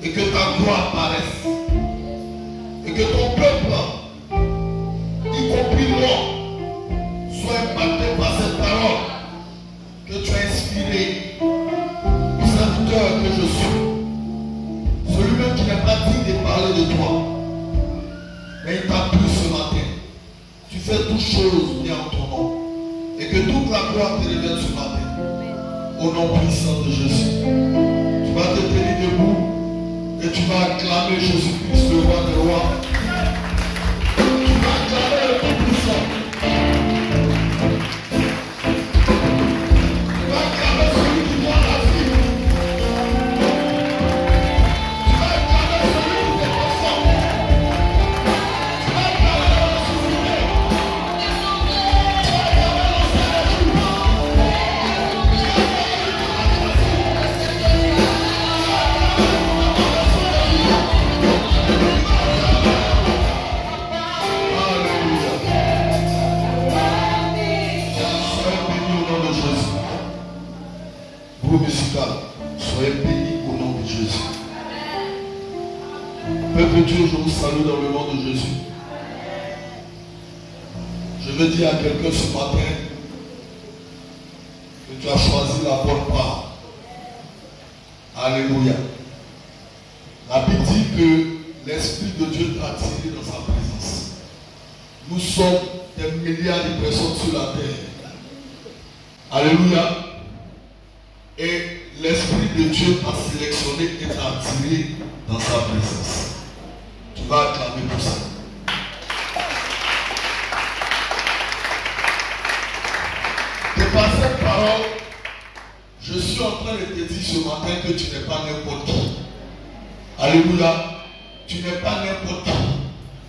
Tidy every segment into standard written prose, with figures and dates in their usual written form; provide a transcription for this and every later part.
et que ta gloire apparaisse. Et que ton peuple, y compris moi, soit impacté par cette parole que tu as inspirée. Le serviteur que je suis, celui-même qui n'est pas digne de parler de toi, mais il t'a plu ce matin. Tu fais toutes choses bien en ton nom. Et que toute la gloire te revienne ce matin. Au nom puissant de Jésus. Tu vas te tenir debout et tu vas acclamer Jésus-Christ, le roi des rois. Tu vas acclamer le Tout-Puissant. Tu vas acclamer celui qui voit la vie. Tu vas acclamer celui qui te confond. Tu vas acclamer le ressuscité. Tu vas acclamer l'ancien des jours. Musical, soyez bénis au nom de Jésus. Peuple de Dieu, je vous salue dans le nom de Jésus. Je veux dire à quelqu'un ce matin que tu as choisi la bonne part. Alléluia. La Bible dit que l'Esprit de Dieu t'a attiré dans sa présence. Nous sommes des milliards de personnes sur la terre. Alléluia. Et l'Esprit de Dieu t'a sélectionné et t'a attiré dans sa présence. Tu vas acclamer pour ça. Et par cette parole, je suis en train de te dire ce matin que tu n'es pas n'importe qui. Alléluia. Tu n'es pas n'importe qui.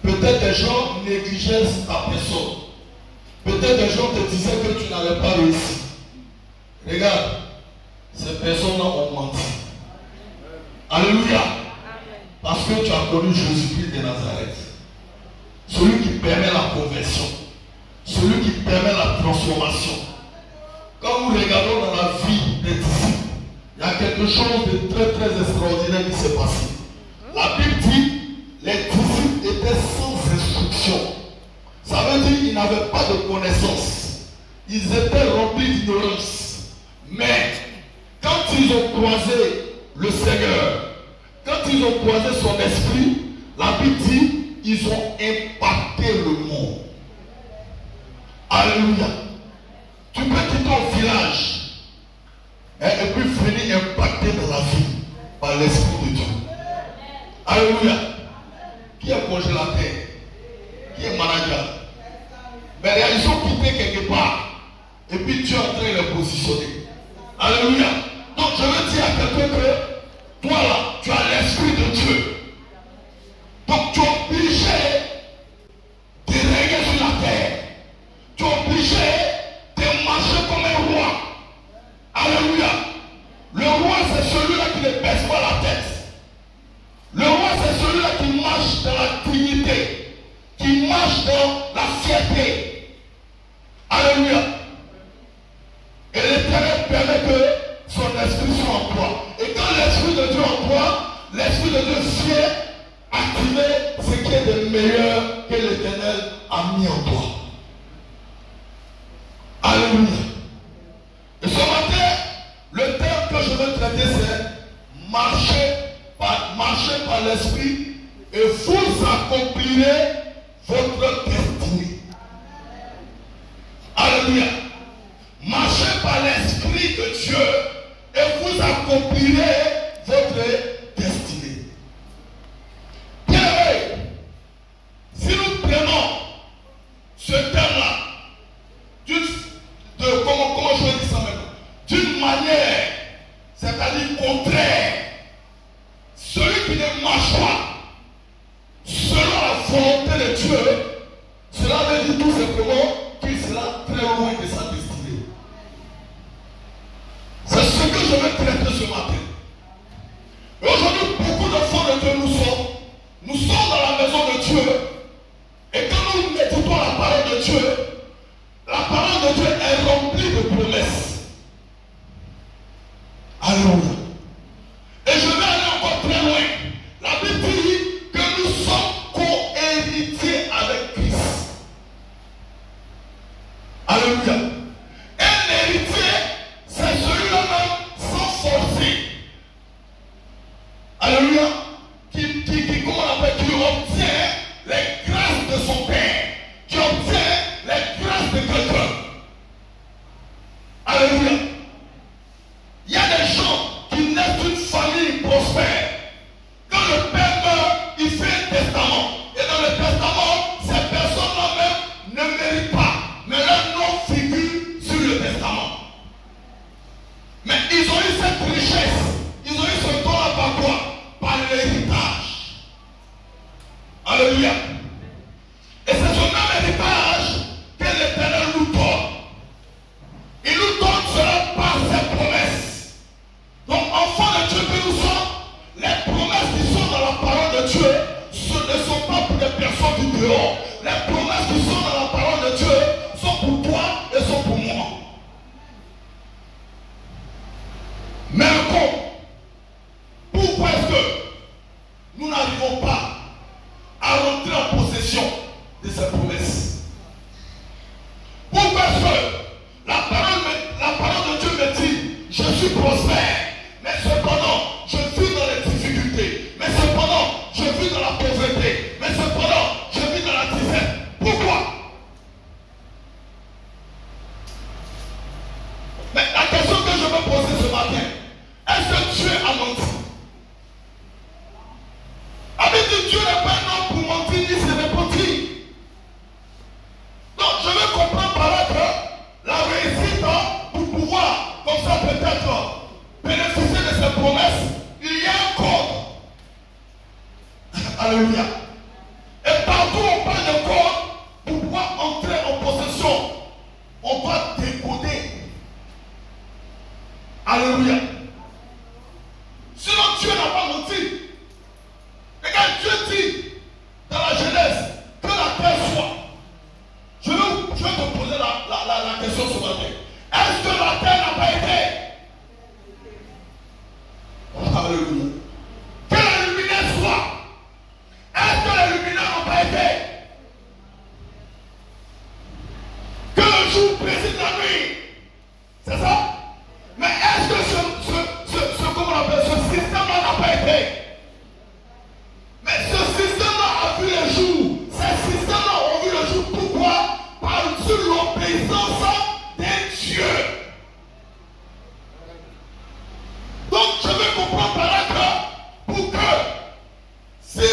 Peut-être des gens négligeaient ta personne. Peut-être des gens te disaient que tu n'avais pas réussi. Regarde. Ces personnes-là ont menti. Alléluia. Parce que tu as connu Jésus-Christ de Nazareth. Celui qui permet la conversion. Celui qui permet la transformation. Quand nous regardons dans la vie des disciples, il y a quelque chose de très très extraordinaire qui s'est passé. La Bible dit, les disciples étaient sans instruction. Ça veut dire qu'ils n'avaient pas de connaissance. Ils étaient remplis d'ignorance. Mais quand ils ont croisé le Seigneur, quand ils ont croisé son esprit, la Bible dit, ils ont impacté le monde. Alléluia. Tu peux quitter ton village et puis finir impacté dans la vie par l'Esprit de Dieu. Alléluia. Qui est congélateur? Qui est manager? Mais ils ont quitté quelque part et puis Dieu est en train de les positionner. Alléluia. Donc je veux dire à quelqu'un que toi là, tu as l'Esprit de Dieu. Donc tu es obligé de régner sur la terre. Tu es obligé de marcher comme un roi. Alléluia. Le roi c'est celui-là qui ne baisse pas la tête. Le roi c'est celui-là qui marche dans la dignité. Qui marche dans la fierté. Alléluia. Et l'Éternel permet que son esprit soit en toi. Et quand l'Esprit de Dieu en toi, l'Esprit de Dieu sait activer ce qui est de meilleur que l'Éternel a mis en toi. Alléluia. Et ce matin, le thème que je veux traiter c'est marcher par l'Esprit et vous accomplirez votre destinée. Alléluia. Marchez par l'Esprit de Dieu et vous accomplirez votre destinée. Bien, si nous prenons ce thème-là, comment je vais dire ça maintenant, d'une manière, c'est-à-dire contraire, celui qui ne marche pas selon la volonté de Dieu, cela veut dire tout simplement qu'il sera très loin de sa destinée. C'est ce que je vais traiter ce matin. Et aujourd'hui, beaucoup d'enfants de Dieu nous sommes dans la maison de Dieu. Et quand nous méditons la parole de Dieu est remplie de promesses. Alléluia. Et je vais aller encore très loin. Alléluia. Comment on appelle, qui obtient les grâces de son Père, qui obtient les grâces de quelqu'un. Alléluia. Il y a des gens qui naissent d'une famille prospère. Quand le père meurt, il fait un testament. Et dans le testament, ces personnes-là même ne méritent pas. Mais leur nom figure sur le testament. Mais ils ont eu cette richesse. Ils ont eu ce don-là par quoi? Par l'héritage. Alléluia. Et c'est ce même héritage que l'Éternel nous donne. Il nous donne cela par ses promesses. Donc, enfants de Dieu que nous sommes, les promesses qui sont dans la parole de Dieu, ce ne sont pas pour des personnes du dehors. Les promesses qui sont dans la parole de Dieu sont pour toi et sont pour moi. Mais encore, pourquoi est-ce que nous n'arrivons pas à rentrer en possession de ces promesses? Pourquoi est-ce que la parole de Dieu me dit, je suis prospère, mais cependant, je vis dans les difficultés, mais cependant, je vis dans la pauvreté, mais cependant, je vis dans la disette. Pourquoi? Mais la question que je veux poser ce matin, est-ce que Dieu a menti? Avec Dieu n'est pas un homme pour mentir ni se repentir. Donc je veux comprendre par là que la réussite, pour pouvoir, comme ça peut-être, bénéficier de ces promesses, il y a un code. Alléluia. Et partout on parle de code, pour pouvoir entrer en possession, on va décoder. Alléluia. Sinon Dieu n'a pas menti. Regarde, Dieu dit dans la Genèse que la terre soit. Je vais te poser la question ce matin. Est-ce que la terre n'a pas été? Alléluia. Que la lumière soit. Est-ce que les luminaires n'ont pas été? Que le jour préside la nuit. C'est ça? Mais est-ce que comment on appelle, ce système-là n'a pas été? Mais ce système-là a vu le jour. Ces systèmes-là ont vu le jour. Pourquoi? Par l'obéissance des dieux. Donc je veux comprendre par là que pour que si,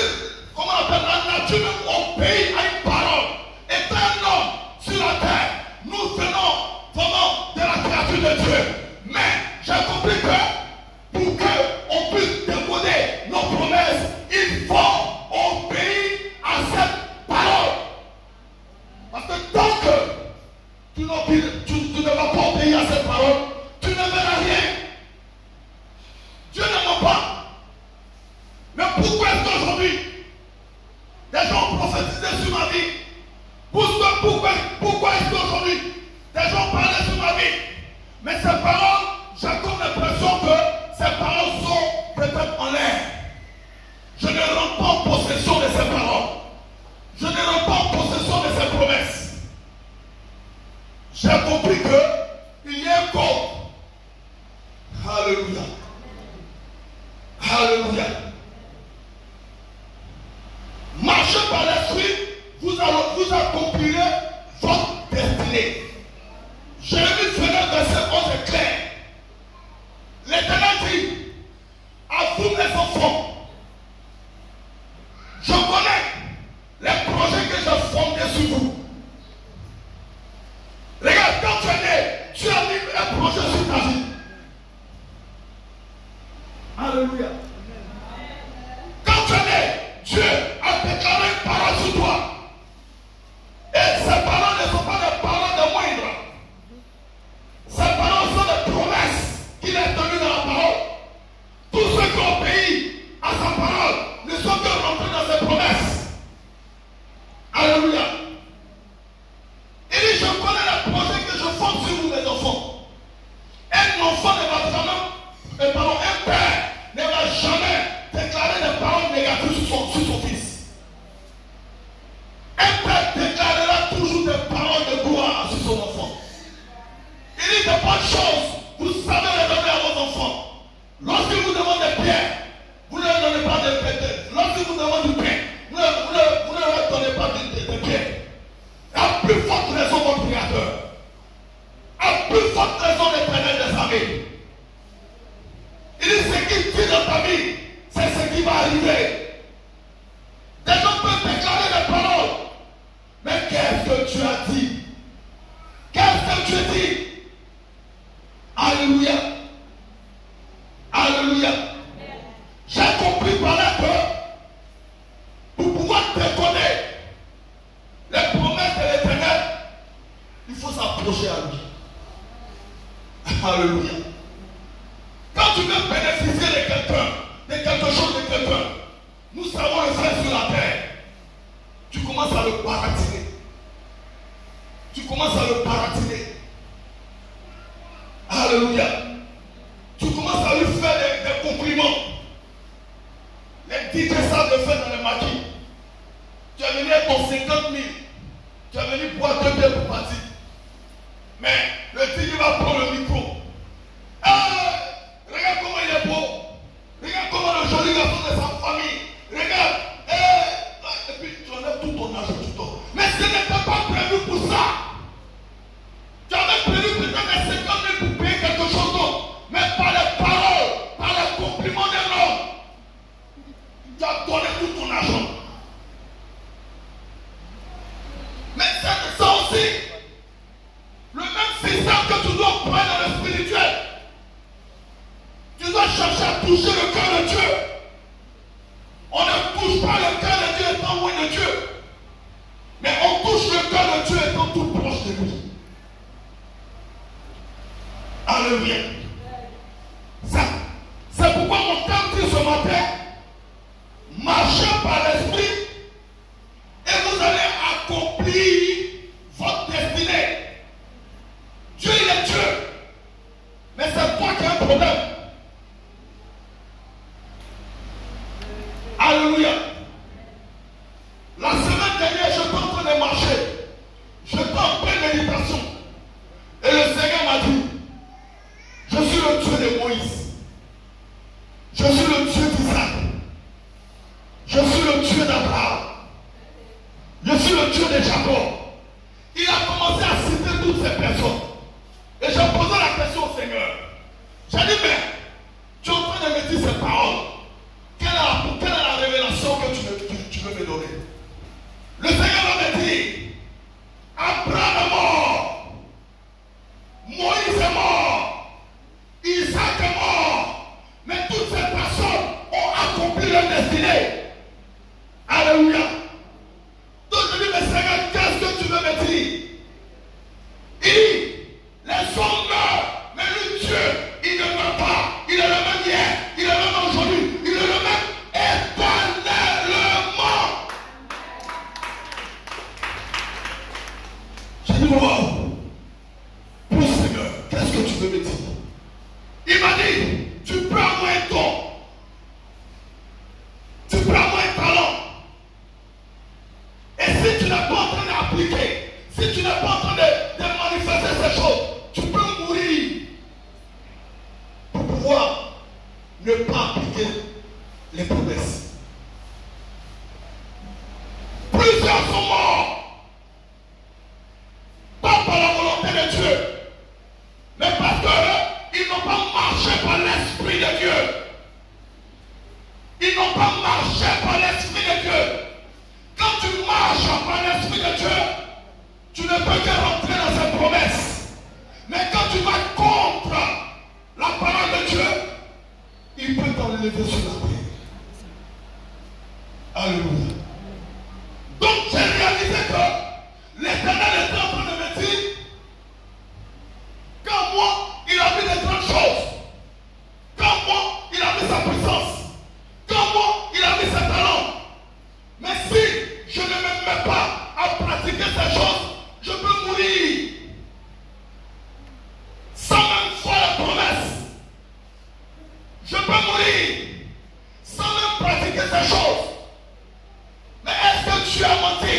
comment on appelle, la nature même obéit à une parole, étant un homme sur la terre, nous venons vraiment de la créature de Dieu. Mais j'ai compris que pour qu'on puisse décoder nos promesses, il faut obéir à cette parole. Parce que tant que tu ne vas pas obéir à cette parole, tu ne verras rien. Dieu ne ment pas. Mais pourquoi est-ce qu'aujourd'hui, des gens prophétisaient sur ma vie? Pourquoi est-ce qu'aujourd'hui, des gens parlaient sur ma vie? Mais ces paroles, j'ai comme l'impression que ces paroles sont peut-être en l'air. Je ne rentre pas en possession de ces paroles. Je ne rentre pas en possession de ces promesses. J'ai compris qu'il y a un code. Alléluia. Alléluia. Marchez par l'esprit, vous accomplirez votre destinée. Jérémie 29, verset 11 est clair. L'Éternel dit, à vous mes enfants, je connais les projets que j'ai fondés sur vous. Regarde, quand tu es né, tu as mis un projet sur ta vie. Alléluia. Quand tu es né, Dieu a déclaré une parole sur toi. Et ces paroles ne sont pas des paroles de moindre. Ces paroles sont des promesses qu'il a tenues dans la parole. Tous ceux qui ont obéi à sa parole ne sont que rentrés dans ses promesses. Alléluia. Il dit, je connais les projets que je fonde sur vous, mes enfants. Un enfant ne va jamais, un père ne va jamais déclarer des paroles négatives sur son fils. Un père déclarera toujours des paroles de gloire sur son enfant. Il dit de bonnes choses, vous savez les donner à vos enfants. Lorsque vous demandez des pierres, vous ne leur donnez pas si vous demandez du pain, vous ne leur donnez pas de pain. À plus forte raison, votre Créateur. À plus forte raison, l'Éternel des armées. Il dit ce qui dit dans ta vie, c'est ce qui va arriver. Des gens peuvent déclarer des paroles. Mais qu'est-ce que tu as dit? Qu'est-ce que tu dis? Alléluia. Alléluia. J'ai compris par là que pour pouvoir déconner les promesses de l'Éternel, il faut s'approcher à lui. Alléluia. Quand tu veux bénéficier de quelqu'un, de quelque chose de quelqu'un, nous savons le faire sur la terre. Tu commences à le baratiner. Tu commences à le baratiner. Alléluia. Tu commences à lui faire des compliments. Les DJ savent le faire dans les maquis. Tu es venu avec ton 50 000. Tu es venu boire 2 bières pour partir. Mais le DJ va prendre le micro. Regarde comment il est beau. Regarde comment le joli garçon de sa famille. Regarde. Et puis tu enlèves tout ton argent, tu dors. Mais ce n'était pas prévu pour ça. Tu avais prévu peut-être les 50 000 pour payer quelque chose d'autre. Mais par les paroles, par les compliments d'un homme, tu as donné tout ton argent. Mais c'est ça aussi. Le même système que tu dois prendre dans le spirituel. Tu dois chercher à toucher le cœur de Dieu. On ne touche pas le cœur de Dieu étant loin de Dieu. Mais on touche le cœur de Dieu étant tout proche de lui. Alléluia. C'est pourquoi mon thème dit ce matin, marchez par l'esprit et vous allez accomplir votre destinée. Dieu, il est Dieu. Mais c'est toi qui as un problème. Alléluia. La semaine dernière, je suis en train de marcher. Je suis en pleine méditation. Et le Seigneur m'a dit, je suis le Dieu de Moïse. Je suis le Dieu d'Isaac. Je suis le Dieu d'Abraham. Je suis le Dieu de Jacob. Il a commencé à citer toutes ces personnes. Et j'ai posé la question au Seigneur. J'ai dit, mais tu es en train de me dire ces paroles. Quelle est la révélation que tu veux me donner? Le Seigneur m'a dit, Abraham est mort. Moïse est mort. Isaac est mort. Mais toutes ces personnes ont accompli leur destinée. Alléluia. Donc je dis, mais Seigneur, qu'est-ce que tu veux me dire? Il dit, les hommes meurent, mais le Dieu, il ne meurt pas. Il est le même hier, il est le même aujourd'hui, il est le même éternellement. J'ai dit, wow, pour Seigneur, qu'est-ce que tu veux me dire? Il m'a dit, tu peux avoir un don, tu peux avoir un talent. Et si tu n'es pas en train d'appliquer, si tu n'es pas en train de manifester ces choses, tu peux mourir pour pouvoir ne pas appliquer les promesses. Plusieurs sont morts, pas par la volonté de Dieu, mais parce qu'ils n'ont pas marché par l'Esprit de Dieu. Ils n'ont pas marché par l'Esprit de Dieu. Quand tu marches par l'Esprit de Dieu, tu ne peux que rentrer dans ses promesses. Mais quand tu vas contre la parole de Dieu, il peut t'enlever sur la terre. Alléluia. Donc j'ai réalisé que l'Éternel était en train de me dire, quand moi, il a mis des grandes choses. Quand moi, il a mis sa puissance. Quand moi, il a mis ses talents. Mais si je ne me mets pas à pratiquer ces choses, je peux mourir sans même faire la promesse. Je peux mourir sans même pratiquer ces choses. Mais est-ce que Dieu a menti?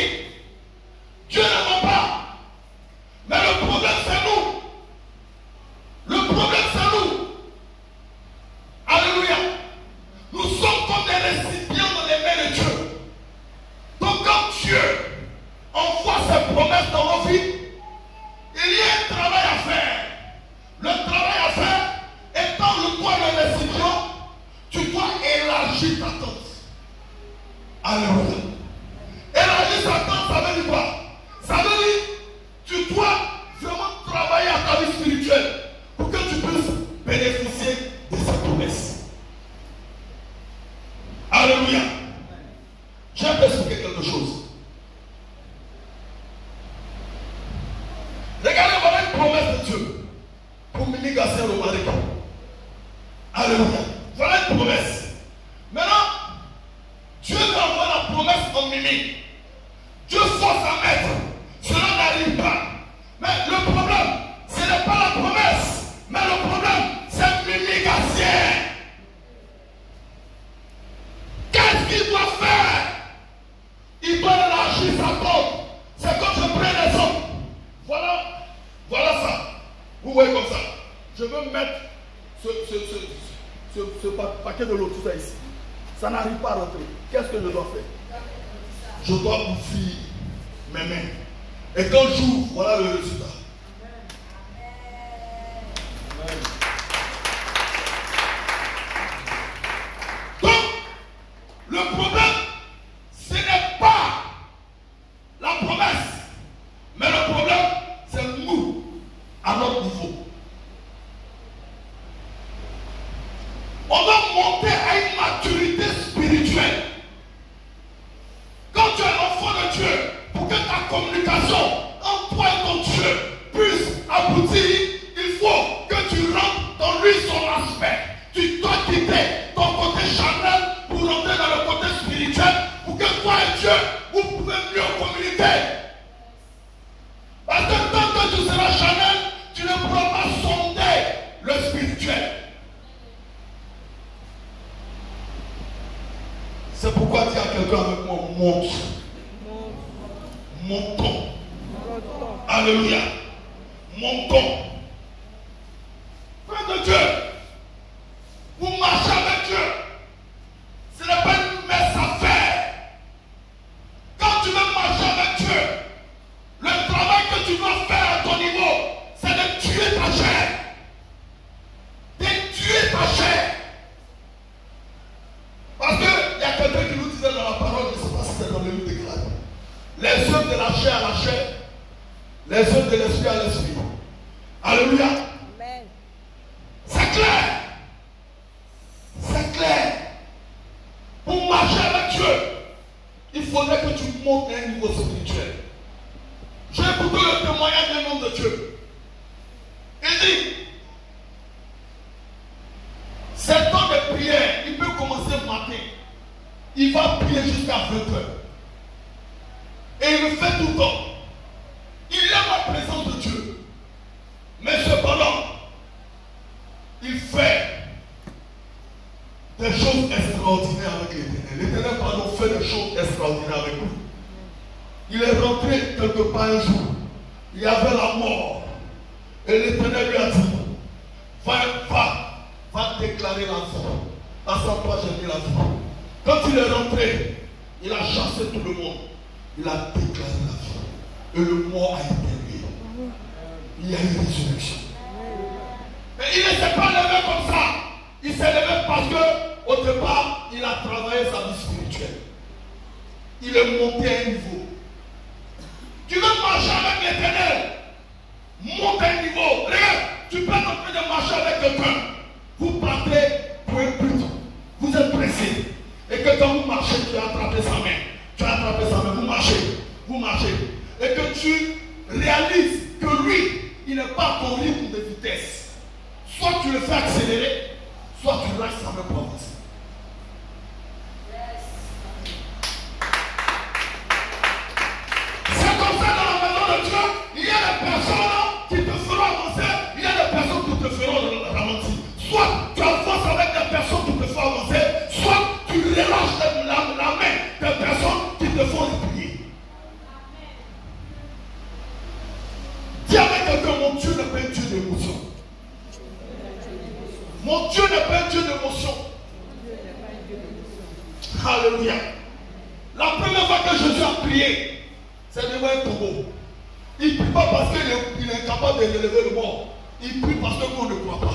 Dieu ne ment pas. Mais le problème c'est nous. Le problème c'est nous. Alléluia. Nous sommes comme des récipients dans les mains de Dieu. élargir ta tente. Alléluia. Élargir ta tente, ça veut dire quoi? Ça veut dire tu dois vraiment travailler à ta vie spirituelle pour que tu puisses bénéficier de ces promesses. Alléluia. Je vais t'expliquer quelque chose. Regardez, voilà une promesse de Dieu pour Mimi Garcia Romaric. Alléluia. Voilà une promesse. Maintenant, Dieu lui envoie la promesse en Mimi. Dieu force à mettre. Cela n'arrive pas. Mais le problème, ce n'est pas la promesse. Mais le problème, c'est Mimi Garcia. Qu'est-ce qu'il doit faire? Il doit élargir sa tente. C'est comme je prends les hommes. Voilà ça. Vous voyez comme ça. Je veux mettre ce paquet de l'eau, tout ça ici. Ça n'arrive pas à rentrer. Qu'est-ce que je dois faire? Je dois ouvrir mes mains. Et quand j'ouvre, voilà le résultat. Amen. Donc, le problème, ce n'est pas la promesse, mais le problème, c'est nous, à notre niveau. On doit monter à une maturité spirituelle. Quand tu es enfant de Dieu, pour que ta communication entre toi et ton Dieu puisse aboutir, il faut que tu rentres dans lui son aspect. Tu dois quitter ton côté charnel pour rentrer dans le côté spirituel pour que toi et Dieu, vous pouvez mieux communiquer. Parce que tant que tu seras charnel, tu ne pourras pas sonder le spirituel. C'est pourquoi dis à quelqu'un avec moi, monte. Montons. Alléluia. Montons. Frère de Dieu, vous marchez avec Dieu. Ce n'est pas une messe à faire. Quand tu veux marcher avec Dieu, le travail que tu dois faire à ton niveau, c'est de tuer ta chair. De tuer ta chair. Parce qu'il y a quelqu'un qui nous disait dans la parole, je ne sais pas si c'est dans le livre de Galates, les œuvres de la chair à la chair, les œuvres de l'esprit à l'esprit. Alléluia. Amen. C'est clair. C'est clair. Pour marcher avec Dieu, il faudrait que tu montes à un niveau spirituel. J'ai écouté le témoignage d'un homme de Dieu. Il dit, cet temps de prière, il peut commencer le matin. Il va prier jusqu'à 20h. Et il le fait tout le temps. Il aime la présence de Dieu. Mais cependant, il fait des choses extraordinaires avec l'Éternel. L'Éternel, pardon, fait des choses extraordinaires avec lui. Il est rentré quelque part un jour. Il y avait la mort. Et l'Éternel lui a dit, va déclarer la vie. À sa place, j'ai mis la vie. Quand il est rentré, il a chassé tout le monde. Il a déclaré la vie. Et le mort a été élevé. Il y a eu résurrection. Mais il ne s'est pas levé comme ça. Il s'est levé parce que, au départ, il a travaillé sa vie spirituelle. Il est monté à un niveau. Tu veux marcher avec l'Éternel? Monte à un niveau. Regarde, tu peux être en train de marcher avec quelqu'un. Vous partez pour un but. Vous êtes pressé. Et que quand vous marchez, tu as attrapé sa main. Tu as attrapé sa main. Vous marchez. Vous marchez. Et que tu réalises que lui, il n'est pas à ton rythme de vitesse. Soit tu le fais accélérer, soit tu lâches sa main pour avancer. C'est comme ça dans la maison de Dieu. Il y a des personnes qui te feront avancer. Il y a des personnes qui te feront ralentir. Soit tu avances avec des personnes qui te font avancer, soit tu relâches la main des personnes qui te font replier. Dis avec quelqu'un, mon Dieu n'est pas un Dieu d'émotion. Mon Dieu n'est pas un Dieu d'émotion. Alléluia. La première fois que Jésus a prié, c'est devant un tombeau. Il ne prie pas parce qu'il est incapable de relever le mort. Il prie parce que nous ne croit pas.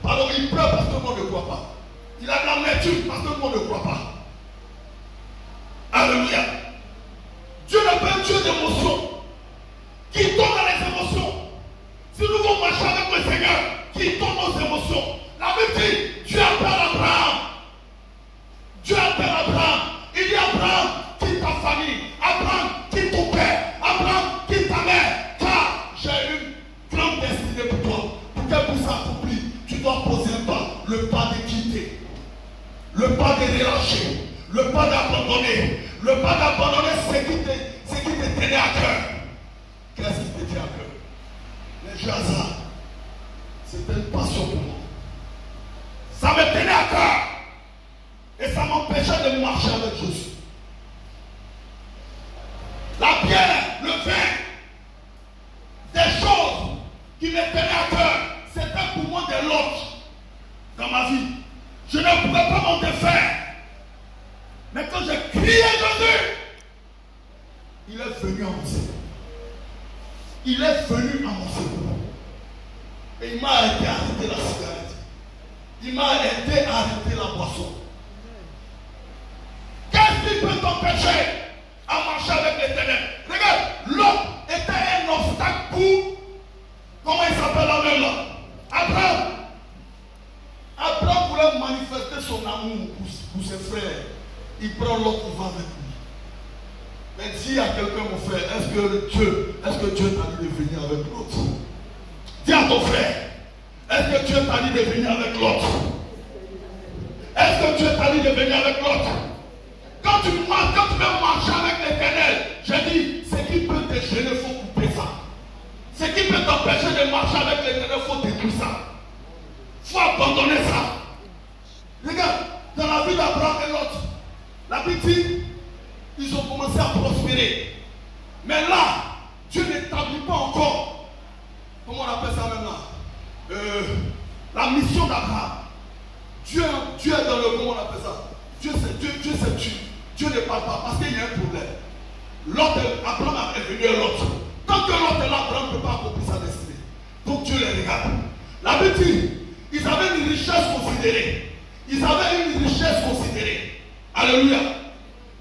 Pardon, il prie parce que nous ne croit pas. Il a de l'amertume parce que le monde ne croit pas. Alléluia. Dieu n'est pas un Dieu d'émotion qui tombe dans les émotions. Si nous voulons marcher avec le Seigneur qui tombe dans les émotions, la Bible dit Dieu appelle Abraham. Dieu appelle Abraham. Il dit Abraham, quitte ta famille. Abraham, quitte ton père. Abraham, quitte ta mère. Car j'ai une grande destinée pour toi. Pour qu'elle puisse s'accomplir, tu dois poser un pas. Le pas de quitter. Le pas de relâcher. Le pas d'abandonner. Le pas d'abandonner ce qui te tenait à cœur. Qu'est-ce qui te tient à cœur? Les jeux hasard. C'était une passion pour moi. Ça me tenait à cœur. Et ça m'empêchait de marcher avec Jésus. La bière, le vin, des choses qui me tenaient à cœur, c'était pour moi des lots dans ma vie. Je ne pouvais pas m'en défaire. Mais quand j'ai crié Jésus, il est venu à mon secours. Il est venu à mon secours. Et il m'a aidé à arrêter la cigarette. Il m'a aidé à arrêter la boisson. Qu'est-ce qui peut t'empêcher à marcher avec l'Éternel? Regarde, l'homme était un obstacle pour, comment il s'appelle l'homme là? Abraham. Abraham voulait manifester son amour pour ses frères. Il prend l'autre, il va avec lui. Mais dis à quelqu'un, mon frère, est-ce que Dieu t'a dit de venir avec l'autre? Dis à ton frère, est-ce que Dieu t'a dit de venir avec l'autre? Est-ce que Dieu t'a dit de venir avec l'autre? Quand tu veux marcher avec l'Éternel, j'ai dit, ce qui peut te gêner, il faut couper ça. Ce qui peut t'empêcher de marcher avec l'Éternel, il faut détruire ça. Il faut abandonner ça. Regarde, dans la vie d'Abraham et Lot, la Bible dit, ils ont commencé à prospérer. Mais là, Dieu n'établit pas encore, comment on appelle ça même là, la mission d'Abraham. Dieu est dans le, comment on appelle ça? Dieu s'est tué. Dieu ne parle pas parce qu'il y a un problème. Abraham est venu à l'autre. Tant que l'autre est là, Abraham ne peut pas accomplir sa destinée. Donc Dieu les regarde. La Bible dit, ils avaient une richesse considérée. Ils avaient une richesse considérée. Alléluia.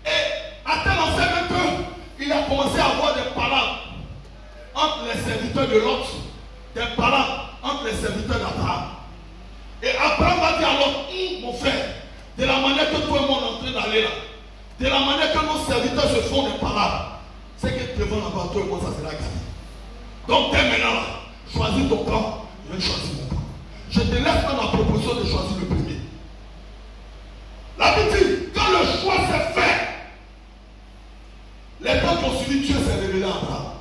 Et à tel enseigne qu'il a commencé à avoir des palabres entre les serviteurs de l'autre, des palabres entre les serviteurs d'Abraham. Et Abraham va dire à l'autre, mon frère, de la manière que toi et moi on est en train d'aller là, de la manière que nos serviteurs se font des palabres, c'est que devant la toi et moi ça sera gagné. Donc dès maintenant là, choisis ton camp, je vais choisir mon camp. Je te laisse dans la proposition de choisir le premier. La Bible dit, quand le choix s'est fait, les temps qui ont suivi, Dieu s'est révélé à Abraham.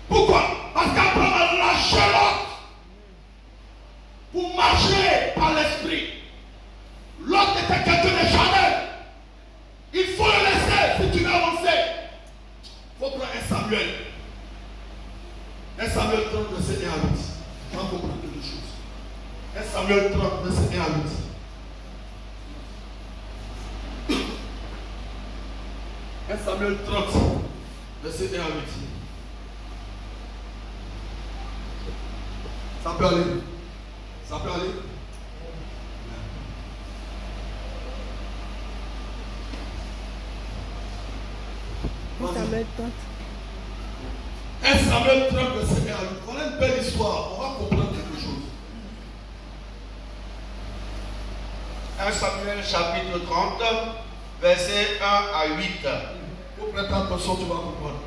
Pourquoi? Parce qu'Abraham a lâché l'autre pour marcher par l'esprit. L'autre était quelqu'un de charnel. Il faut le laisser si tu veux avancer. Il faut prendre un Samuel. Un Samuel 30, verset 1 à 8. Tu vas comprendre quelque chose. Un Samuel 30, verset 1 à 8. Un Samuel 30, verset 1 à 8. Ça peut aller. Ça peut aller. Samuel 30. Un Samuel 30, verset 1 à 8. Voilà une belle histoire. On va comprendre quelque chose. Un Samuel chapitre 30, verset 1 à 8. Pour prêter attention, tu vas comprendre.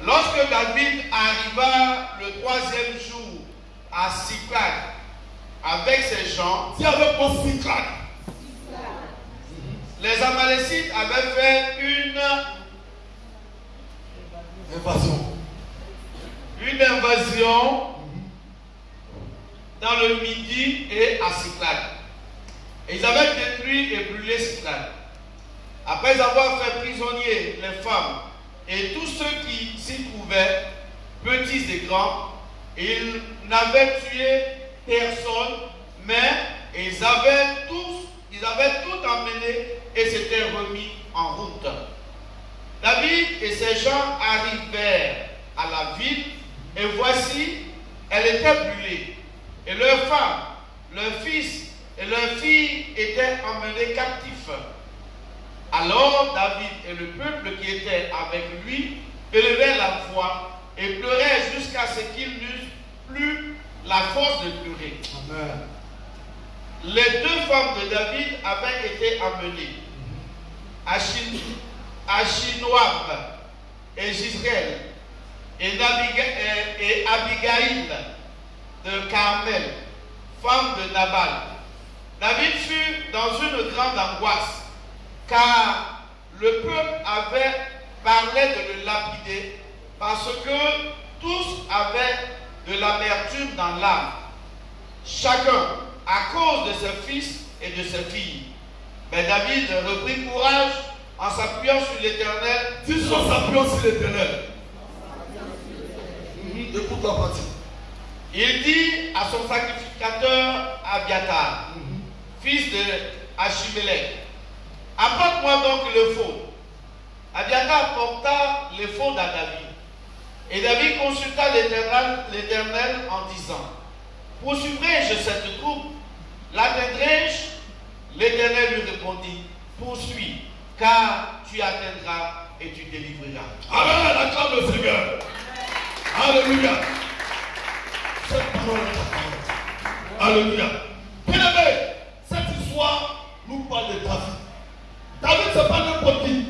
Lorsque David arriva le 3e jour à Siklag avec ses gens, Si avec mon Siklag, les Amalécites avaient fait une invasion dans le Midi et à Siklag. Et ils avaient détruit et brûlé Siklag. Après avoir fait prisonniers les femmes et tous ceux qui s'y trouvaient, petits et grands, ils n'avaient tué personne, mais ils avaient tout emmené et s'étaient remis en route. David et ses gens arrivèrent à la ville et voici, elle était brûlée. Et leurs femmes, leurs fils et leurs filles étaient emmenées captifs. Alors David et le peuple qui était avec lui élevèrent la voix et pleurèrent jusqu'à ce qu'ils n'eussent plus la force de pleurer. Amen. Les deux femmes de David avaient été amenées, Achinoam et Gisraël, et Abigail de Carmel, femme de Nabal. David fut dans une grande angoisse, car le peuple avait parlé de le lapider, parce que tous avaient de l'amertume dans l'âme, chacun à cause de ses fils et de ses filles. Mais David reprit courage en s'appuyant sur l'Éternel. Dis en s'appuyant sur l'Éternel. Écoute la partie. Il dit à son sacrificateur Abiatar, fils de Achimélec, apporte-moi donc le faux. Abiatar porta le faux à David. Et David consulta l'Éternel en disant, poursuivrai-je cette troupe? L'atteindrai-je? L'Éternel lui répondit, poursuis, car tu atteindras et tu délivreras. Amen, acclame le Seigneur. Alléluia. Cette parole est ta parole. Alléluia. Bien-aimé, cette histoire nous parle de David. David, ce n'est pas n'importe qui.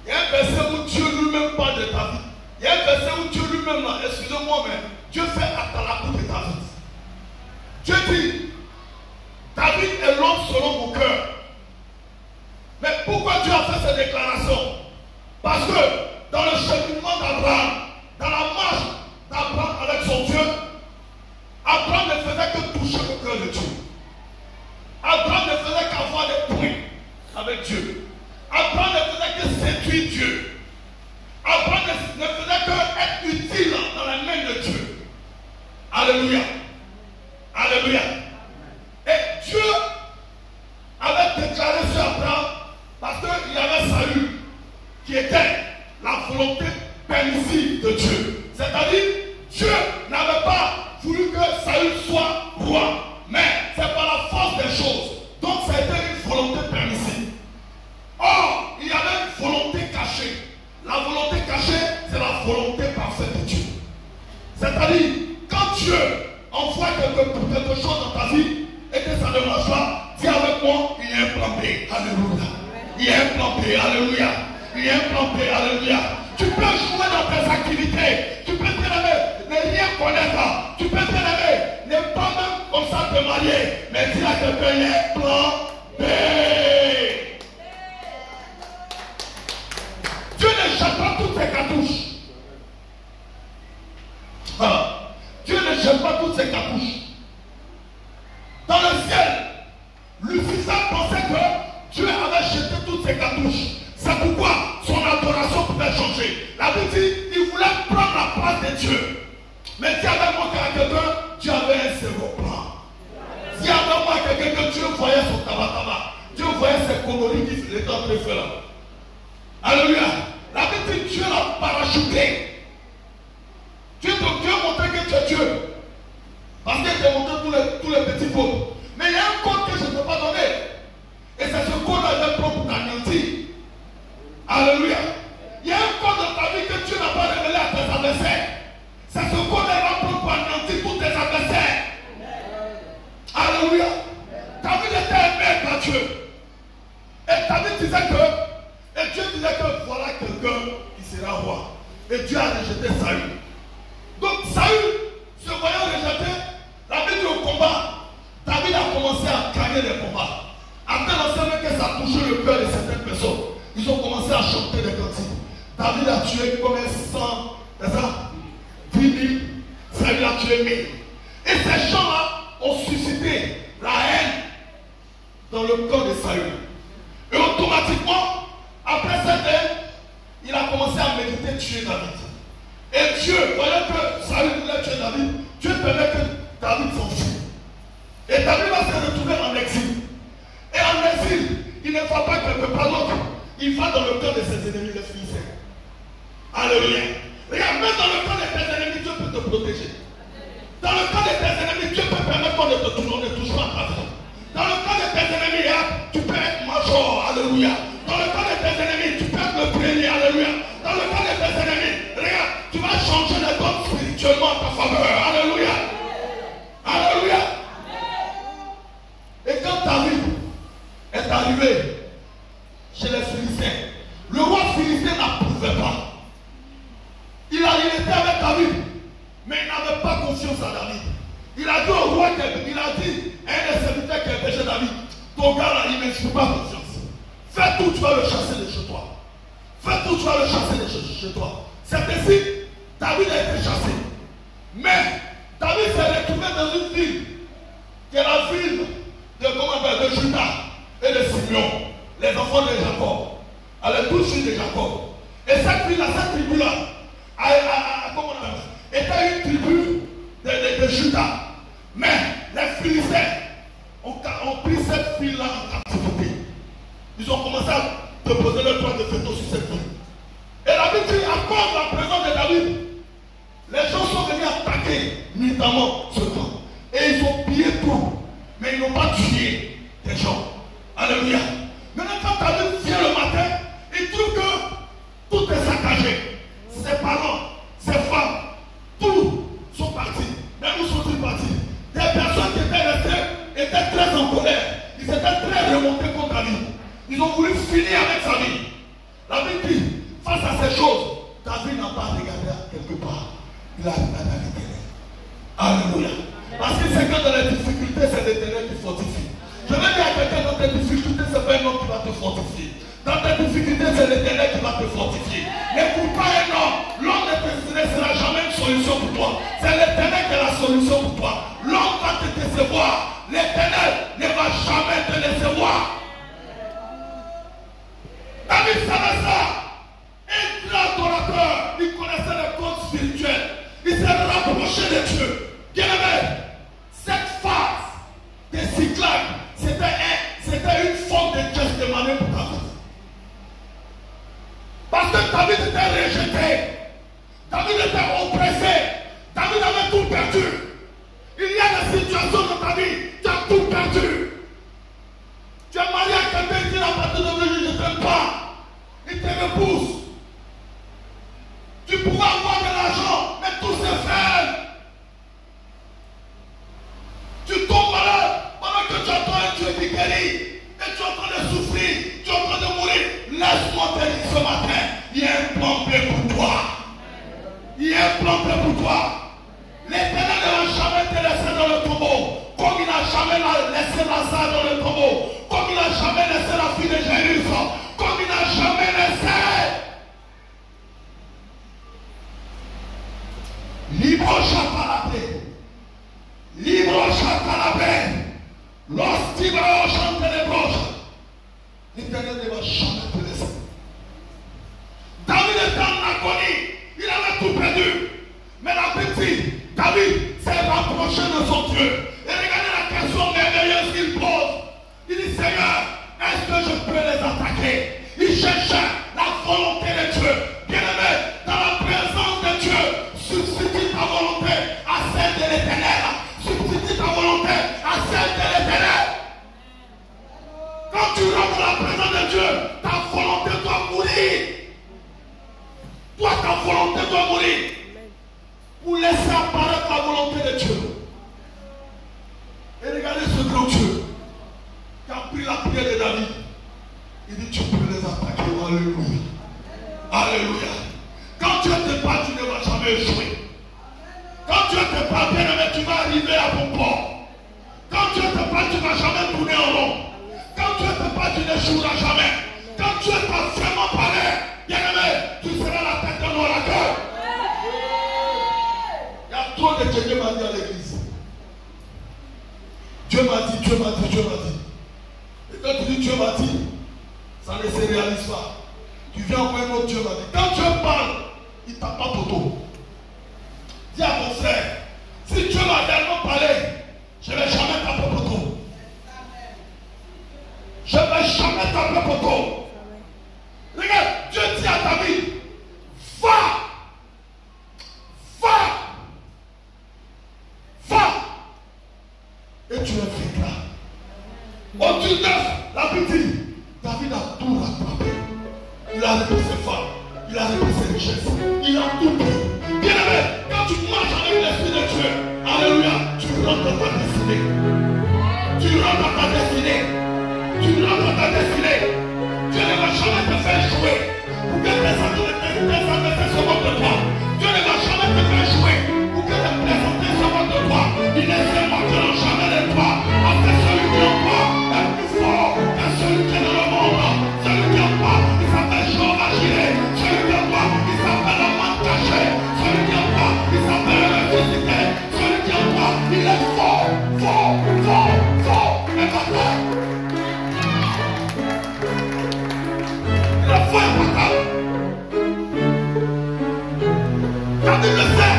Il y a un verset où Dieu lui-même parle de David. Il y a un verset où Dieu lui-même, excusez-moi, mais Dieu fait appel à de David. Dieu dit, David est l'homme selon mon cœur. Mais pourquoi Dieu a fait cette déclaration? Parce que dans le cheminement d'Abraham, dans la marche d'Abraham avec son Dieu, Abraham ne faisait que toucher le cœur de Dieu. Abraham ne faisait qu'avoir des points avec Dieu. Abraham ne faisait que séduire Dieu. Abraham ne faisait que être utile dans la main de Dieu. Alléluia. Alléluia. Et Dieu avait déclaré sur Abraham parce qu'il y avait Saül qui était la volonté permissive de Dieu. C'est-à-dire, Dieu n'avait pas voulu que Saül soit roi, mais c'est par la force des choses. Donc, ça a été une volonté permissive. Or, il y avait une volonté cachée. La volonté cachée, c'est la volonté parfaite de Dieu. C'est-à-dire, quand Dieu envoie quelque chose dans ta vie et que ça ne marche pas, dis avec moi, il y a un plan B. Alléluia. Il y a un plan B. Alléluia. Il y a un plan B. Alléluia. Tu peux jouer dans tes activités. Tu peux t'aimer, ne rien connaître. Tu peux t'aimer, ne pas même comme ça te marier. Mais dis à quelqu'un, il y a un plan B. Dieu ne jette pas toutes ses cartouches. Dieu ne jette pas toutes ses cartouches. Dans le ciel, Lucifer pensait que Dieu avait jeté toutes ses cartouches. C'est pourquoi son adoration pouvait changer. La Bible dit, il voulait prendre la place de Dieu. Mais Dieu avait montré à quelqu'un, Dieu avait un second plan. Dieu avait montré à quelqu'un que Dieu voyait son tabac. Dieu voyait ses coloris qui étaient en train de faire là. Alléluia. La Bible dit, Dieu l'a parachuté. Dieu montrait que tu es Dieu. Parce qu'il t'a montré tous les petits codes. Mais il y a un code que je ne peux pas donner. Et c'est ce code-là qui est propre pour t'anéantir. Alléluia. Il y a un code dans ta vie que Dieu n'a pas révélé à tes adversaires. C'est ce code-là qui est propre pour anéantir tous tes adversaires. Alléluia. David était aimé par Dieu. Et David disait que, et Dieu disait que voilà quelqu'un qui sera roi. Et Dieu a rejeté Saül. Donc Saül, se voyant rejeté, la Bible au combat, David a commencé à gagner les combats. Après l'enseignement que ça a touché le cœur de certaines personnes, ils ont commencé à chanter des cantiques. David a tué combien 100, c'est ça 10 000, Saül a tué 1000. Et ces gens-là ont suscité la haine dans le corps de Saül. Et automatiquement, après cette haine, il a commencé à méditer tuer David. Et Dieu, voyant que Saül voulait tuer David, Dieu permet que David s'enfuit. Et David va se retrouver en exil. Et en exil, il ne va pas quelque part d'autre. Il va dans le cœur de ses ennemis, les Philistins. Alléluia. Regarde, même dans le cœur de tes ennemis, Dieu peut te protéger. Dans le cœur de tes ennemis, Dieu peut permettre qu'on ne touche pas à ta vie. Dans le de tes ennemis, tu peux être major. Alléluia. Dans le cas de tes ennemis, tu peux être le premier. Alléluia. Dans le cas de tes ennemis, regarde, tu vas changer les donnes spirituellement en ta faveur. Alléluia. Alléluia. Et quand David est arrivé chez les Philistins, le roi philistin n'approuvait pas. Il était avec David, mais il n'avait pas confiance en David. Il a dit au roi, il a dit à un des serviteurs qui était chez David, ton gars là, il ne m'inspire pas confiance. Fais tout, tu vas le chasser de chez toi. Fais tout, tu vas le chasser de chez toi. C'est ainsi, David a été chassé. Mais David s'est retrouvé dans une ville qui est la ville de Judas et de Simeon, les enfants de Jacob, les 12 filles de Jacob. Et cette ville-là, cette tribu-là, était une tribu de Judas. Mais les Philistins ont pris cette ville-là en captivité. Ils ont commencé à déposer le droit de veto sur cette ville. Et la Bible dit, à cause de la présence de David, les gens sont venus attaquer militamment ce camp. Et ils ont pillé tout. Mais ils n'ont pas tué des gens. Alléluia. Maintenant, quand David vient le matin, il trouve que tout est saccagé. Ses parents, ses femmes, tous sont partis. Mais où sont-ils partis? Des personnes qui étaient restées étaient très en colère. Ils étaient très remontés contre David. Ils ont voulu finir avec sa vie. La Bible dit, face à ces choses, David n'a pas regardé quelque part. Il a regardé à l'Éternel. Alléluia. Parce que c'est quand dans les difficultés, c'est l'Éternel qui fortifie. Je vais dire à quelqu'un, dans tes difficultés, c'est pas un homme qui va te fortifier. Dans tes difficultés, c'est l'Éternel qui va te fortifier. N'écoute pas un homme. L'homme ne sera jamais une solution pour toi. C'est l'Éternel qui est la solution pour toi. L'homme va te décevoir. L'Éternel ne va jamais te décevoir. David savait ça. Un grand orateur. Il connaissait les codes spirituels. Il s'est rapproché de Dieu. Bien aimé, cette phase de cyclage, c'était une forme de testimony pour David. Parce que David était rejeté. David était oppressé. David avait tout perdu. Il y a des situations dans ta vie, tu as tout perdu. Tu es marié à quelqu'un qui dit à partir d'aujourd'hui, je ne t'aime pas. Il te repousse. Tu pourras avoir de l'argent, mais tout se fait. Tu tombes malade pendant que tu attends un Dieu qui guérit. Et tu es en train de souffrir, tu es en train de mourir. Laisse-moi te dire ce matin, il y a un plan B pour toi. Il y a un plan B pour toi. L'Éternel ne va jamais te laisser dans le tombeau. Comme il n'a jamais laissé Lazare dans le tombeau. Comme il n'a jamais laissé la fille de Jairus. Comme il n'a jamais laissé. Libre chakalabé. Libre chakalabé. Lorsqu'il va chanter les broches, l'Éternel ne va jamais te laisser. David était en agonie. Il avait tout perdu. Mais la petite, David s'est rapproché de son Dieu. Et regardez la question merveilleuse qu'il pose. Il dit, Seigneur, est-ce que je peux les attaquer? Il cherchait la volonté de Dieu. Bien-aimé, dans la présence de Dieu, substitue ta volonté à celle de l'Éternel. Substitue ta volonté à celle de l'Éternel. Quand tu rentres dans la présence de Dieu, ta volonté doit mourir. Toi, ta volonté doit mourir. Pour laisser apparaître la volonté de Dieu. Et regardez ce grand Dieu qui a pris la prière de David. Il dit, tu peux les attaquer. Alléluia. Alléluia. Quand Dieu te bat, tu ne vas jamais échouer. Quand Dieu te bat, bien aimé, tu vas arriver à ton port. Quand Dieu te bat, tu ne vas jamais tourner en rond. Quand Dieu te bat, tu n'échoueras jamais. Quand Dieu t'a vraiment parlé, bien aimé, tu seras la tête d'un orateur. Il y a trop de Dieu m'a dit à l'église. Dieu m'a dit, Dieu m'a dit, Dieu m'a dit. Et quand tu dis Dieu m'a dit, ça ne se réalise pas. Tu viens encore un autre Dieu m'a dit. Quand Dieu parle, il ne tape pas poteau. Dis à ton frère, si Dieu m'a tellement parlé, je ne vais jamais taper poteau. Je ne vais jamais taper poteau. Regarde, Dieu dit à David, va, va, va. Et tu le fais là. Oh Dieu a repris ses femmes, il a repris ses richesses, il a tout pris. Bien aimé, quand tu marches avec l'Esprit de Dieu, alléluia, tu rentres dans ta destinée. Tu rentres dans ta destinée. Tu rentres dans ta destinée. Dieu ne va jamais te faire jouer pour que tes adversaires se moquent de toi. Dieu ne va jamais te faire jouer pour que les plaisanteries se moquent de toi. Il ne se moqueront jamais de toi. Parce que celui qui en croit est plus fort que celui qui est dans le monde. Celui qui en croit, il s'appelle Jéhovah Jireh. Celui qui en croit, il s'appelle la main cachée. Celui qui en croit, il s'appelle le physique. Celui qui en croit, il est fort, fort, fort, fort. Et maintenant, il est fort et maintenant. La Bible le sait.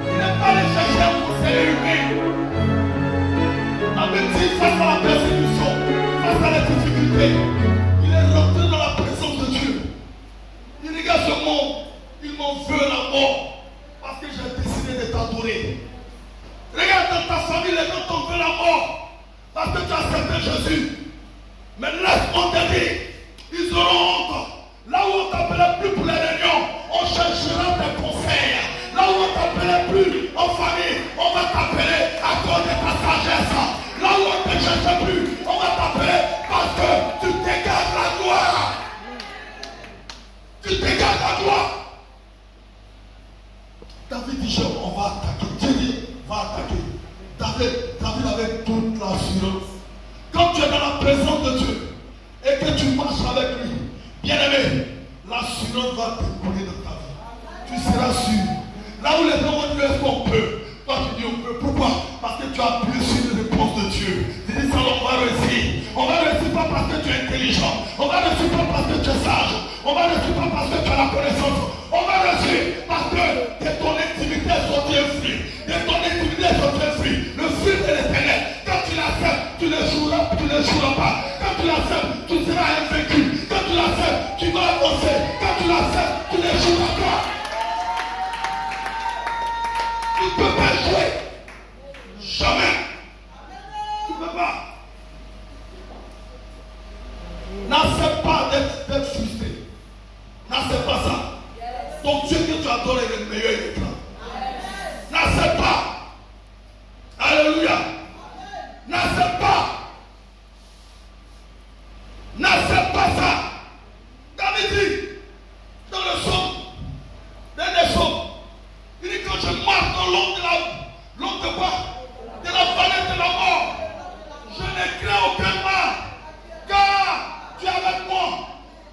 Il n'est pas allé chercher un conseiller humain. La Bible dit face à la persécution, face à la difficulté, il est rentré dans la présence de Dieu. Il regarde ce monde, il m'en veut la mort parce que j'ai décidé de t'adorer. Regarde dans ta famille, les gens t'en veulent la mort parce que tu as accepté Jésus. Mais laisse-moi te dire, ils auront honte. Là où on ne t'appelait plus pour les réunions, on cherchera tes conseils. Là où on ne t'appelait plus en famille, on va t'appeler à cause de ta sagesse. Là où on ne te cherche plus, on va t'appeler parce que tu dégages la gloire. Tu dégages la gloire. David dit, on va attaquer. Dieu dit, on va attaquer. David avait toute l'assurance. Quand tu es dans la présence de Dieu et que tu marches avec lui, bien-aimé, l'assurance va t'écouler dans ta vie. Tu seras sûr. Là où les gens vont dire est-ce qu'on peut, toi tu dis on peut. Pourquoi? Parce que tu as appuyé sur les réponses de Dieu. Tu dis ça, on va réussir. On va réussir pas parce que tu es intelligent. On va réussir pas parce que tu es sage. On va réussir pas parce que tu as la connaissance. On va réussir parce que de ton intimité est sorti un fruit. De ton intimité est sorti un fruit. Le fruit de l'éternel. Quand tu l'acceptes, tu ne joueras pas. Quand tu l'acceptes, tu seras invaincu. Quand tu l'acceptes, tu vas avancer. Quand tu l'acceptes, tu ne joueras pas. Tu ne peux pas jouer. Jamais. Tu ne peux pas. N'accepte pas d'être frustré. N'accepte pas ça. Ton Dieu que tu adores est le meilleur et le grand. N'accepte pas. Alléluia. N'accepte pas. N'accepte pas ça. David dit, dans le psaume, il dit quand je marche dans l'ombre de quoi? De la vallée de la mort, je ne crains aucun mal, car tu es avec moi,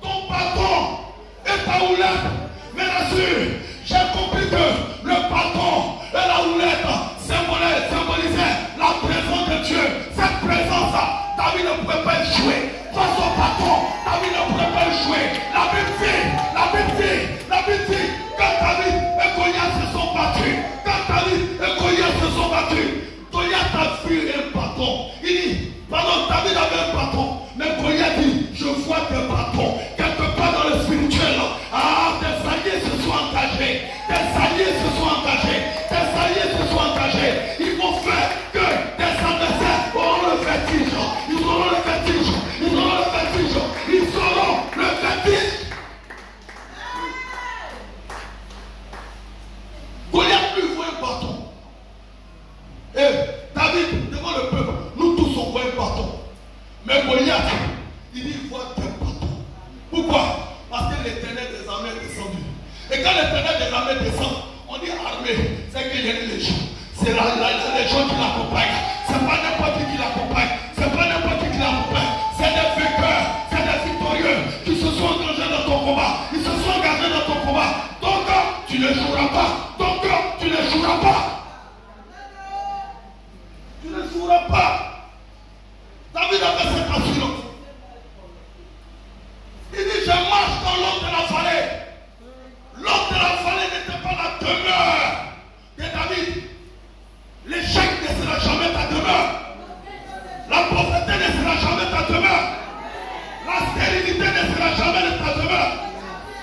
ton bâton et ta houlette me rassurent. J'ai compris que le bâton et la houlette symbolisaient la présence de Dieu. Cette présence, David ne pouvait pas jouer. Face au bâton, David ne pouvait pas jouer. La Bible dit, quand David et Goliath se sont battus, Goliath a vu un bâton. Il dit, pardon, David avait un bâton, mais Goliath dit, je vois des bâtons. Quelque part dans le spirituel, des alliés se sont engagés. Ils vont faire que des adversaires auront le vertige. Ils auront le vertige. Goliath lui voit un bâton. Et David, devant le peuple, nous tous on voit un bâton. Mais Goliath, il dit il voit des bâtons. Pourquoi? Parce que l'éternel des armées est descendu. Et quand l'éternel des armées descend, on dit armée, c'est qu'il y a une légion. C'est la légion qui l'accompagne. C'est pas n'importe qui l'accompagne. C'est des vainqueurs, c'est des victorieux qui se sont engagés dans ton combat. Ils se sont engagés dans ton combat. Donc tu ne joueras pas. Tu ne joueras pas. David avait cette assurance. Il dit je marche dans l'ombre de la vallée. L'ombre de la vallée n'était pas la demeure de David. L'échec ne sera jamais ta demeure. La pauvreté ne sera jamais ta demeure. La stérilité ne sera jamais ta demeure.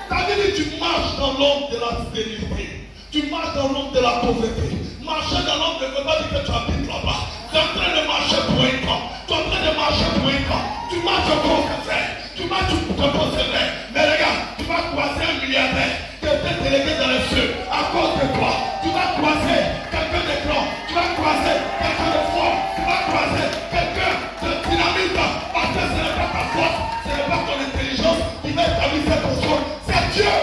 David dit tu marches dans l'ombre de la stérilité. Tu marches dans l'ombre de la pauvreté. Marcher dans l'ombre de la pauvreté, que tu habites là-bas. Tu es en train de marcher pour un temps. Tu es en train de marcher pour un temps. Tu marches pour un frère. Tu marches pour Tonton, c'est vrai. Mais regarde, tu vas croiser un milliardaire qui était délégué dans les cieux à cause de toi. Tu vas croiser quelqu'un de grand. Tu vas croiser quelqu'un de fort. Tu vas croiser quelqu'un de dynamique. Parce que ce n'est pas ta force, ce n'est pas ton intelligence qui va établir cette personne. C'est Dieu.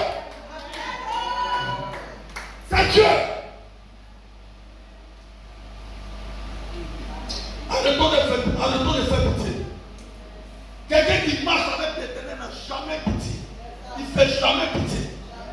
C'est Dieu. Arrêtons de faire pitié. Quelqu'un qui marche avec l'Éternel n'a jamais pitié. Il ne fait jamais pitié.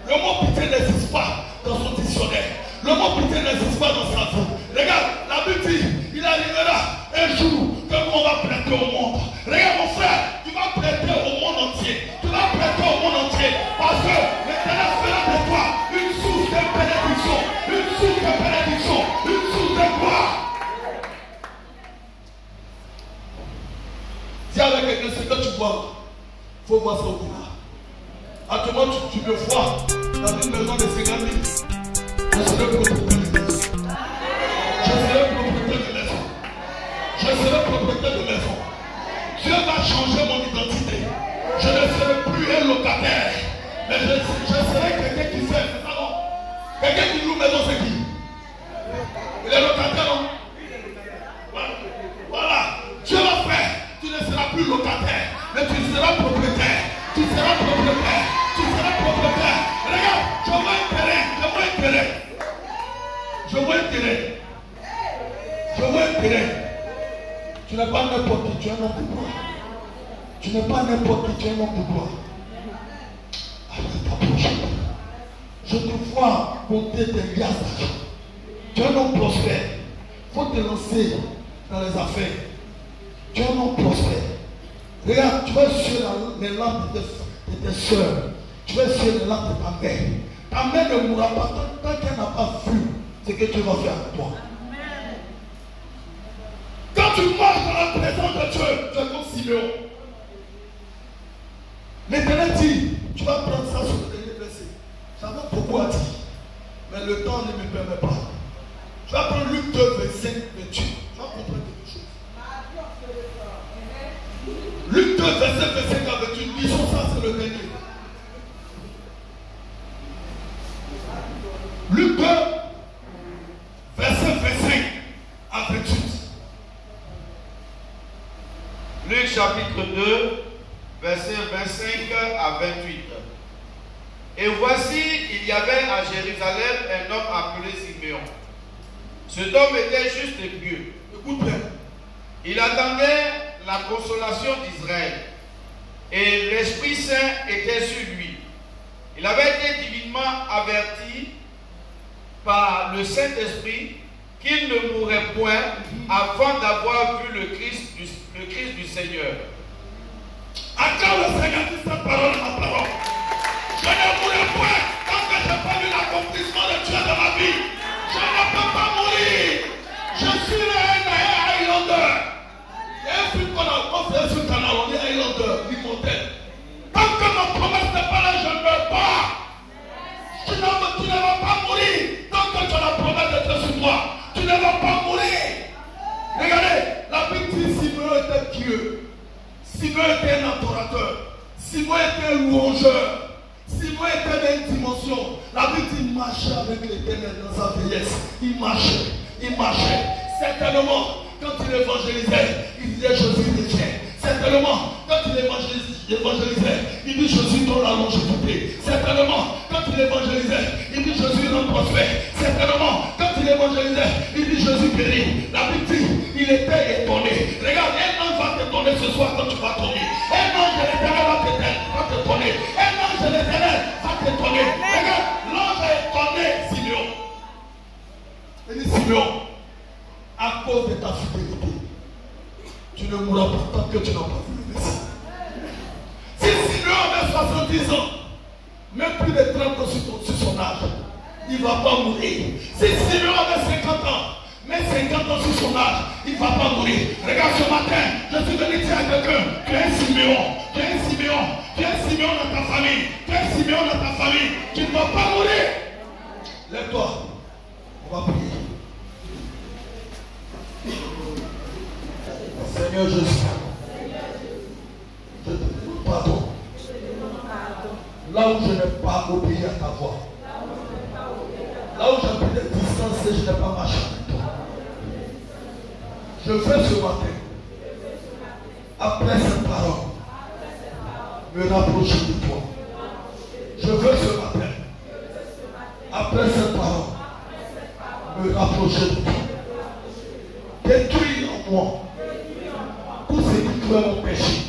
Le mot pitié n'existe pas dans son dictionnaire. Le mot pitié n'existe pas dans sa vie. Regarde, la Bible dit, il arrivera un jour que on va prêter au monde. Regarde mon frère, tu vas prêter au monde entier. Tu vas prêter au monde entier. Parce que l'Éternel fera de toi une source de bénédiction. Une source de bénédiction. Une source de gloire. Si avec quelqu'un, ce que tu vois, il faut voir ça au delà. Actuellement, tu me vois dans une maison de 50 000. Je serai propriétaire de maison. Je serai propriétaire de maison. Je serai propriétaire de maison. Dieu va changer mon identité. Je ne serai plus un locataire. Mais je serai quelqu'un qui fait. C'est ça, non? Quelqu'un qui loue maison, c'est qui? Il est locataire, non? Voilà. Dieu va faire. Tu ne seras plus locataire, mais tu seras propriétaire. Tu seras propriétaire. Tu seras propriétaire. Regarde, je vois un terrain. Je vois un terrain. Tu n'es pas n'importe qui, tu es un homme de gloire. Tu n'es pas n'importe qui, tu es un homme de gloire. Je te vois monter tes liasses d'argent. Tu es un homme prospère. Il faut te lancer dans les affaires. Tu es un homme prospère. Regarde, tu vas sur les lampes de tes soeurs. Tu vas sur les lampes de ta mère. Ta mère ne mourra pas tant qu'elle n'a pas vu ce que tu vas faire avec toi. Quand tu marches dans la présence de Dieu, tu es comme Simeon. L'Éternel dit, tu vas prendre ça sur le dernier verset. J'avais beaucoup à dire, mais le temps ne me permet pas. Tu vas prendre Luc 2, verset 28. Tu vas comprendre quelque chose. Luc 2, verset 28. Disons ça, c'est le dernier. Luc 2, verset 25 à 28. Luc chapitre 2, verset 25 à 28. Et voici, il y avait à Jérusalem un homme appelé Simeon. Cet homme était juste et pieux. Écoute bien. Il attendait la consolation d'Israël. Et l'Esprit Saint était sur lui. Il avait été divinement averti par le Saint-Esprit qu'il ne mourrait point avant d'avoir vu le Christ du Seigneur. Attends le Seigneur dit cette parole, ma parole. Je ne mourrai point tant que je n'ai pas vu l'accomplissement de Dieu dans ma vie. Je ne peux pas mourir. Je suis un Highlander. Il y a un film qu'on a fait sur le canal, on dit Highlander, l'immortel. Tant que ma promesse n'est pas là, je ne meurs pas. Tu ne vas pas mourir tant que tu as la promesse de Dieu sur toi. Tu ne vas pas mourir. Regardez, la Bible dit Simeon était pieux. Simeon était un adorateur. Simeon était un louangeur. Simeon était dans une dimension. La Bible dit il marchait avec l'Éternel dans sa vieillesse. Il marchait. Certainement, quand il évangélisait, il disait Jésus est tien. Certainement, quand il évangélisait, il dit Jésus donne la longévité. Certainement, quand il évangélisait, il dit Jésus rend prospère. Certainement, quand il évangélisait, il dit Jésus guérit. La Bible dit, il était étonné. Regarde, un ange va t'étonner ce soir quand tu vas tomber. Un ange de l'Éternel va t'étonner. Un ange de l'Éternel va t'étonner. Regarde, l'ange a étonné Simeon. Il dit Simeon, à cause de ta fidélité, tu ne mourras pas tant que tu n'as pas vu le Messie. Si Simeon avait 70 ans, même plus de 30 ans sur son âge, il ne va pas mourir. Si Simeon avait 50 ans, même 50 ans sur son âge, il ne va pas mourir. Regarde ce matin, je suis venu dire à quelqu'un, tu es un Simeon, tu es un Simeon, tu es un Simeon dans ta famille, tu es un Simeon dans ta famille, tu ne vas pas mourir. Lève-toi, on va prier. Seigneur Jésus, je te demande pardon Là où je n'ai pas obéi à ta voix. Là où j'ai pris des distances et je n'ai pas marché avec toi. Je veux ce matin, après cette parole, me rapprocher de toi. Je veux ce matin, après cette parole, me rapprocher de toi. Détruis en moi tout ce qui pourrait m'empêcher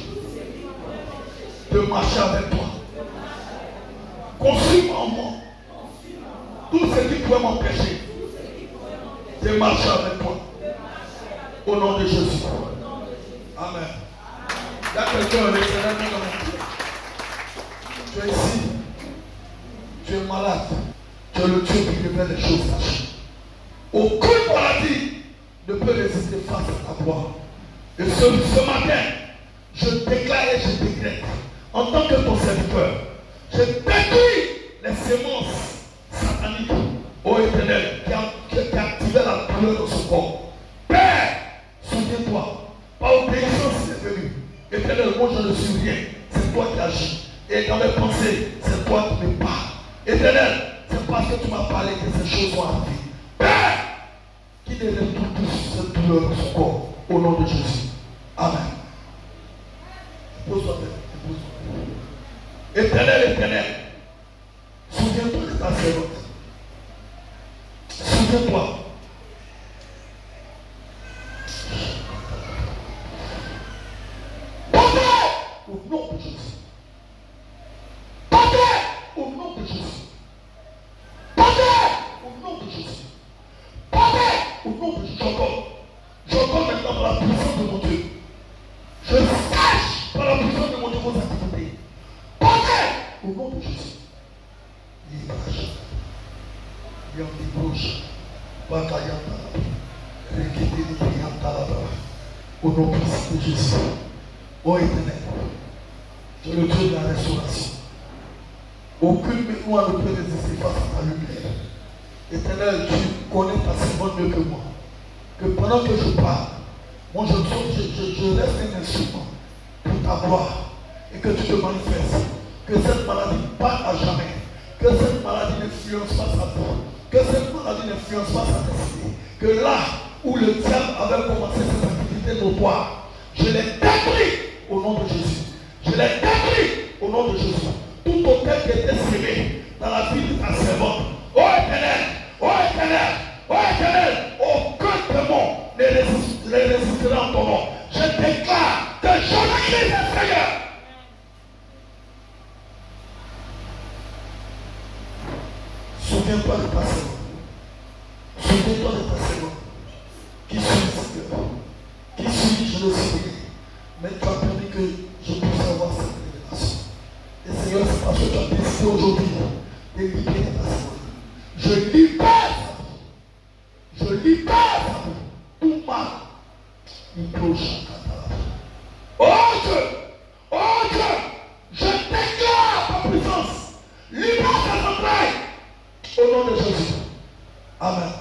de marcher avec toi. Consume en moi tout ce qui pourrait m'empêcher de marcher avec toi. Au nom de Jésus. Amen. Il y a quelqu'un à l'extérieur dans mon cœur. Tu es ici. Tu es malade. Tu es le Dieu qui révèle les choses cachées. Aucune maladie ne peut résister face à ta voix. Et ce matin, je déclare et je décrète, en tant que ton serviteur, je détruis les semences sataniques, ô Éternel, qui a activé la douleur de son corps. Père, souviens-toi, par obéissance il est venu. Éternel, moi je ne suis rien, c'est toi qui agis. Et dans mes pensées, c'est toi qui me parles. Éternel, c'est parce que tu m'as parlé que ces choses sont arrivées. Père, qui délève tout cette douleur de son corps, au nom de Jésus. Amen. Pose-toi, pose-toi. Éternel, Éternel, souviens-toi de ta servante. Souviens-toi. Au nom de Jésus. Pardon au nom de Jésus. Pardon au nom de Jésus. Pardon au nom de Jésus. J'entends maintenant par la puissance de mon Dieu. Je sache par la puissance de mon Dieu vos activités. Pardon au nom de Jésus. Au nom puissant de Jésus. Ô Éternel, tu es le Dieu de la restauration. Aucune mémoire ne peut résister face à ta lumière. Éternel, tu connais ta servante mieux que moi. Que pendant que je parle, moi je reste un instrument pour ta gloire et que tu te manifestes. Que cette maladie parte à jamais. Que cette maladie n'influence pas sa vie. Que cette maladie n'influence pas sa destinée. Que là où le diable avait commencé ses activités notoires, je les détruis au nom de Jésus. Je les détruis au nom de Jésus. Tout autel qui était semé dans la vie de ta servante. Oh Éternel, oh Éternel, oh Éternel, aucun démon ne résistera en ton nom. Je déclare que j'obéis le Seigneur. Souviens-toi de ta servante. Souviens-toi de ta servante. Qui suis-je, Seigneur? Qui suis-je? Je ne sais rien. Mais tu as permis que je puisse avoir cette révélation. Et Seigneur, c'est parce que tu as décidé aujourd'hui de libérer ta servante. Je libère sa vie. Je libère sa vie. Tout mal. Il cloche. Oh Dieu! Oh Dieu! Je déclare ta puissance. Libère ta entrailles. Au nom de Jésus. Amen.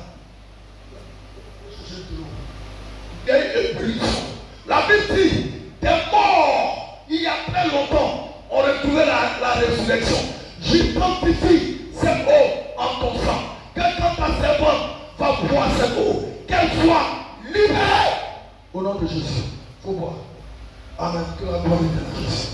Il y a une ébullition. La Bible dit, des morts, il y a très longtemps, on retrouvait la résurrection. J'identifie cette eau en ton sang. Que quand ta servante va boire cette eau, qu'elle soit libérée. Au nom de Jésus. Il faut boire. Amen. Que la gloire est à Jésus.